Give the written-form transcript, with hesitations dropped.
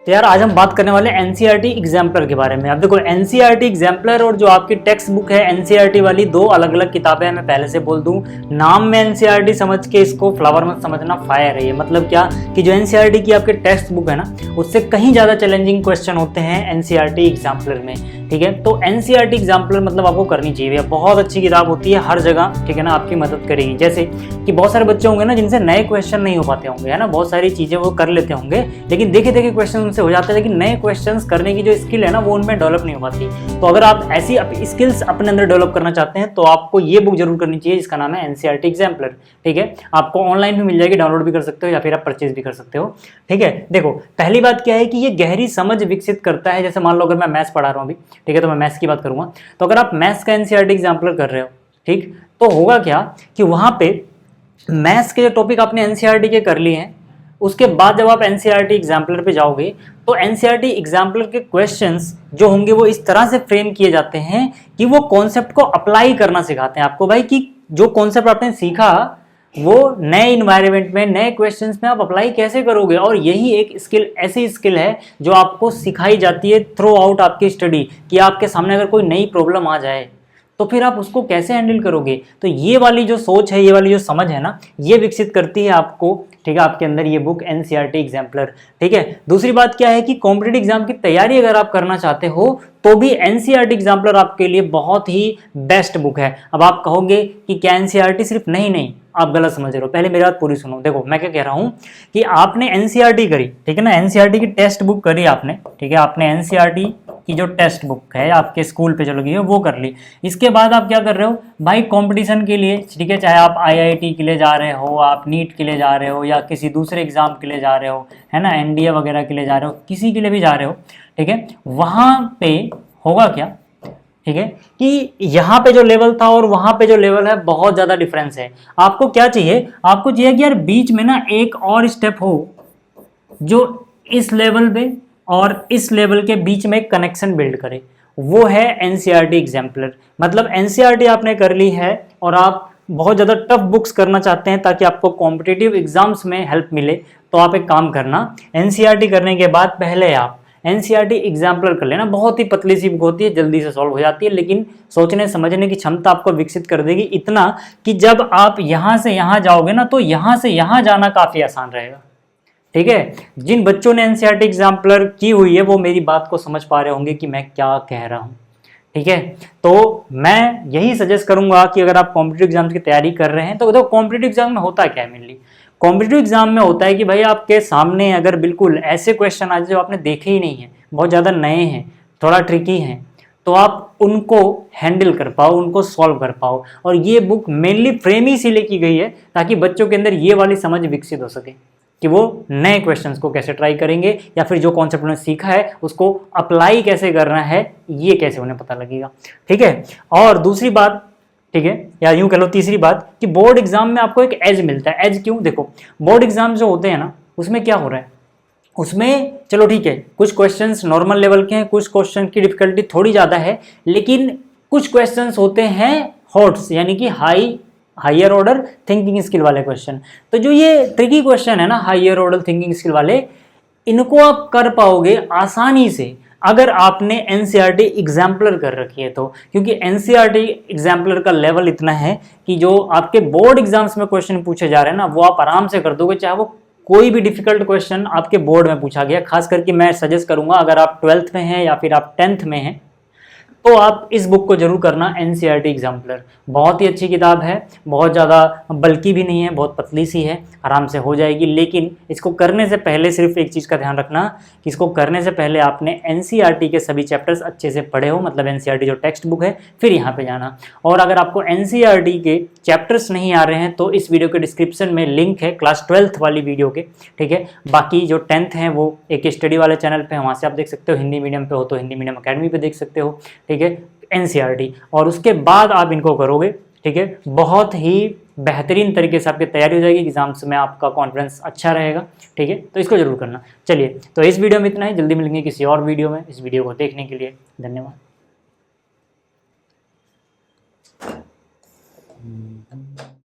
तो यार आज हम बात करने वाले एनसीईआरटी एग्जाम्पलर के बारे में। अब देखो एनसीईआरटी एग्जाम्पलर और जो आपकी टेक्स्ट बुक है एनसीईआरटी वाली, दो अलग अलग किताबें हैं। मैं पहले से बोल दूं, नाम में एनसीईआरटी समझ के इसको फ्लावर मत समझना, फायर है ये। मतलब क्या कि जो एनसीईआरटी की आपकी टेक्स्ट बुक है ना, उससे कहीं ज्यादा चैलेंजिंग क्वेश्चन होते हैं एनसीईआरटी एग्जाम्पलर में। ठीक है, तो एनसीईआरटी एग्जाम्पलर मतलब आपको करनी चाहिए, बहुत अच्छी किताब होती है हर जगह। ठीक है ना, आपकी मदद करेगी। जैसे कि बहुत सारे बच्चे होंगे ना जिनसे नए क्वेश्चन नहीं हो पाते होंगे, है ना, बहुत सारी चीजें वो कर लेते होंगे लेकिन देखे देखे क्वेश्चन उनसे हो जाते हैं, लेकिन नए क्वेश्चंस करने की जो स्किल है ना वो उनमें डेवलप नहीं हो पाती। तो अगर आप ऐसी स्किल्स अपने अंदर डेवलप करना चाहते हैं तो आपको ये बुक जरूर करनी चाहिए, जिसका नाम है एनसीईआरटी एग्जाम्पलर। ठीक है, आपको ऑनलाइन भी मिल जाएगी, डाउनलोड भी कर सकते हो या फिर आप परचेज भी कर सकते हो। ठीक है, देखो पहली बात क्या है कि ये गहरी समझ विकसित करता है। जैसे मान लो अगर मैं मैथ्स पढ़ा रहा हूँ अभी, ठीक है, तो मैं मैथ्स की बात करूंगा। तो अगर आप मैथ्स का एनसीईआरटी एग्जाम्पलर कर रहे हो, ठीक, तो होगा क्या कि वहां पे मैथ्स के जो टॉपिक आपने एनसीईआरटी के कर लिए हैं, उसके बाद जब आप एनसीईआरटी एग्जाम्पलर पे जाओगे तो एनसीईआरटी एग्जाम्पलर के क्वेश्चंस जो होंगे वो इस तरह से फ्रेम किए जाते हैं कि वो कॉन्सेप्ट को अप्लाई करना सिखाते हैं आपको, भाई, कि जो कॉन्सेप्ट आपने सीखा वो नए इन्वायरमेंट में, नए क्वेश्चंस में आप अप्लाई कैसे करोगे। और यही एक स्किल, ऐसी स्किल है जो आपको सिखाई जाती है थ्रू आउट आपकी स्टडी, कि आपके सामने अगर कोई नई प्रॉब्लम आ जाए तो फिर आप उसको कैसे हैंडल करोगे। तो ये वाली जो सोच है, ये वाली जो समझ है ना, ये विकसित करती है आपको, ठीक है, आपके अंदर ये बुक एनसीईआरटी एग्जाम्पलर। ठीक है, दूसरी बात क्या है कि कॉम्पिटिटिव एग्जाम की तैयारी अगर आप करना चाहते हो तो भी एनसीईआरटी एग्जाम्पलर आपके लिए बहुत ही बेस्ट बुक है। अब आप कहोगे कि क्या एनसीईआरटी सिर्फ, नहीं नहीं, आप गलत समझ रहे हो। पहले मेरी बात पूरी सुनो। देखो मैं क्या कह रहा हूं कि आपने एनसीईआरटी करी, ठीक है ना, एनसीईआरटी की टेक्स्ट बुक करी आपने, ठीक है, आपने एनसीईआरटी की जो टेक्स्ट बुक है आपके स्कूल पे जो लगी है वो कर ली। इसके बाद आप क्या कर रहे हो भाई, कंपटीशन के लिए, ठीक है, चाहे आप आईआईटी के लिए जा रहे हो, आप नीट के लिए जा रहे हो, या किसी दूसरे एग्जाम के लिए जा रहे हो, है ना, एनडीए वगैरह के लिए जा रहे हो, किसी के लिए भी जा रहे हो, ठीक है, वहां पे होगा क्या, ठीक है, कि यहाँ पे जो लेवल था और वहां पे जो लेवल है बहुत ज्यादा डिफरेंस है। आपको क्या चाहिए, आपको चाहिए कि यार बीच में ना एक और स्टेप हो जो इस लेवल पे और इस लेवल के बीच में एक कनेक्शन बिल्ड करे, वो है एनसीईआरटी एग्जाम्पलर। मतलब एनसीईआरटी आपने कर ली है और आप बहुत ज़्यादा टफ बुक्स करना चाहते हैं ताकि आपको कॉम्पिटिटिव एग्जाम्स में हेल्प मिले, तो आप एक काम करना, एनसीईआरटी करने के बाद पहले आप एनसीईआरटी एग्जाम्पलर कर लेना। बहुत ही पतली सी बुक होती है, जल्दी से सॉल्व हो जाती है, लेकिन सोचने समझने की क्षमता आपको विकसित कर देगी इतना कि जब आप यहाँ से यहाँ जाओगे ना तो यहाँ से यहाँ जाना काफ़ी आसान रहेगा। ठीक है, जिन बच्चों ने एनसीईआरटी एग्जाम्पलर की हुई है वो मेरी बात को समझ पा रहे होंगे कि मैं क्या कह रहा हूँ। ठीक है, तो मैं यही सजेस्ट करूंगा कि अगर आप कॉम्पिटिटिव एग्जाम की तैयारी कर रहे हैं तो देखो कॉम्पिटिटिव एग्जाम में होता क्या है, मेनली कॉम्पिटिटिव एग्जाम में होता है कि भाई आपके सामने अगर बिल्कुल ऐसे क्वेश्चन आ जाए जो आपने देखे ही नहीं है, बहुत ज़्यादा नए हैं, थोड़ा ट्रिकी हैं, तो आप उनको हैंडल कर पाओ, उनको सॉल्व कर पाओ। और ये बुक मेनली फ्रेम ही इसीलिए की गई है ताकि बच्चों के अंदर ये वाली समझ विकसित हो सके कि वो नए क्वेश्चंस को कैसे ट्राई करेंगे या फिर जो कॉन्सेप्ट उन्होंने सीखा है उसको अप्लाई कैसे करना है, ये कैसे उन्हें पता लगेगा। ठीक है, और दूसरी बात, ठीक है, या यूं कह लो तीसरी बात, कि बोर्ड एग्जाम में आपको एक एज मिलता है। एज क्यों, देखो बोर्ड एग्जाम जो होते हैं ना उसमें क्या हो रहा है, उसमें चलो ठीक है कुछ क्वेश्चंस नॉर्मल लेवल के हैं, कुछ क्वेश्चन की डिफिकल्टी थोड़ी ज़्यादा है, लेकिन कुछ क्वेश्चंस होते हैं हॉट्स, यानी कि हायर ऑर्डर थिंकिंग स्किल वाले क्वेश्चन। तो जो ये ट्रिकी क्वेश्चन है ना, हायर ऑर्डर थिंकिंग स्किल वाले, इनको आप कर पाओगे आसानी से अगर आपने एनसीईआरटी एग्जाम्पलर कर रखी है तो। क्योंकि एनसीईआरटी एग्जाम्पलर का लेवल इतना है कि जो आपके बोर्ड एग्जाम्स में क्वेश्चन पूछे जा रहे हैं ना वो आप आराम से कर दोगे, चाहे वो कोई भी डिफिकल्ट क्वेश्चन आपके बोर्ड में पूछा गया। खास करके मैं सजेस्ट करूंगा अगर आप 12th में हैं या फिर आप 10th में हैं तो आप इस बुक को जरूर करना, एनसीईआरटी एग्जाम्पलर। बहुत ही अच्छी किताब है, बहुत ज़्यादा बल्कि भी नहीं है, बहुत पतली सी है, आराम से हो जाएगी। लेकिन इसको करने से पहले सिर्फ एक चीज़ का ध्यान रखना कि इसको करने से पहले आपने एनसीईआरटी के सभी चैप्टर्स अच्छे से पढ़े हो, मतलब एनसीईआरटी जो टेक्स्ट बुक है, फिर यहाँ पे जाना। और अगर आपको एनसीईआरटी के चैप्टर्स नहीं आ रहे हैं तो इस वीडियो के डिस्क्रिप्शन में लिंक है क्लास 12th वाली वीडियो के, ठीक है। बाकी जो 10th हैं वो एक स्टडी वाले चैनल पे, वहाँ से आप देख सकते हो। हिंदी मीडियम पे हो तो हिंदी मीडियम अकेडमी पे देख सकते हो, ठीक है, एनसीईआरटी। और उसके बाद आप इनको करोगे, ठीक है, बहुत ही बेहतरीन तरीके से आपकी तैयारी हो जाएगी, एग्जाम्स में आपका कॉन्फिडेंस अच्छा रहेगा, ठीक है। तो इसको जरूर करना। चलिए, तो इस वीडियो में इतना ही, जल्दी मिलेंगे किसी और वीडियो में। इस वीडियो को देखने के लिए धन्यवाद।